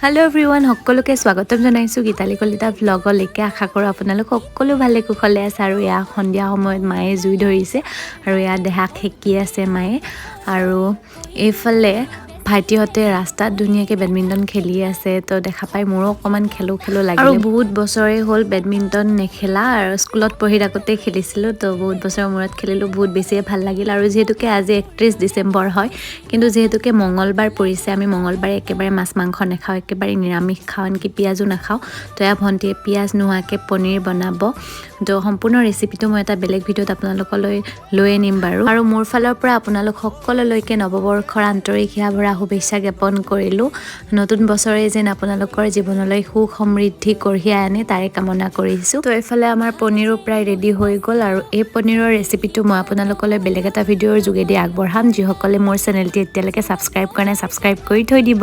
hello everyone সকলোকে স্বাগতম জনাইছো গীতালি কলিতা ব্লগলৈকে আশা কৰো আপোনালোক সকলো ভালে কুশলে আছে আৰু ইয়া সন্ধিয়া সময়ত মায়ে জুই ধৰিছে আৰু ইয়া দেহা খেকি আছে মায়ে আৰু এইফালে ভাইটিহতে ৰাস্তাত ধুনিয়াকে বেডমিন্টন খেলি আছে তো দেখা পাই মোৰো অকমান খেলো লাগিলে আৰু বহুত বছৰে হ'ল বেডমিন্টন নেখেলা আৰু স্কুলত পঢ়ি থাকোতে খেলিছিলো তো বহুত বছৰৰ মূৰত খেলিলো বহুত বেছি ভাল লাগিল আৰু যেহেতুকে আজি 31 ডিসেম্বৰ হয় কিন্তু যেহেতুকে মঙ্গলবাৰ পৰিছে আমি মঙ্গলবাৰে একেবাৰে মাছ মাংস নেখাও একেবাৰে নিৰামিষ খাও আনকি পিয়াজো নাখাও তো ইয়া ভন্টিয়ে পিয়াজ নোহাকে পনীৰ বনাব তো সম্পূৰ্ণ ৰেচিপিটো মই এটা বেলেগ ভিডিওত আপোনালোকলৈ লৈ আনিম বাৰু আৰু মোৰ ফালৰ পৰা আপোনালোক সকলোলৈকে নৱবৰ্ষৰ আন্তৰিক হিয়াভৰা শুভেচ্ছা জ্ঞাপন কৰিলো নতুন বছৰে যেন আপোনালোকৰ জীৱনলৈ সুখ সমৃদ্ধি কঢ়িয়াই আনে তাৰে কামনা কৰিছো তো এফালে আমাৰ পনীৰো প্ৰায় ৰেডি হৈ গল আৰু এই পনীৰৰ ৰেচিপিটো মই আপোনালোকলৈ বেলেগ এটা ভিডিওৰ যোগেদি আগবঢ়াম যিসকলে মোৰ চেনেলটি এতিয়ালৈকে সাবস্ক্ৰাইব কৰা নাই সাবস্ক্ৰাইব কৰি থৈ দিব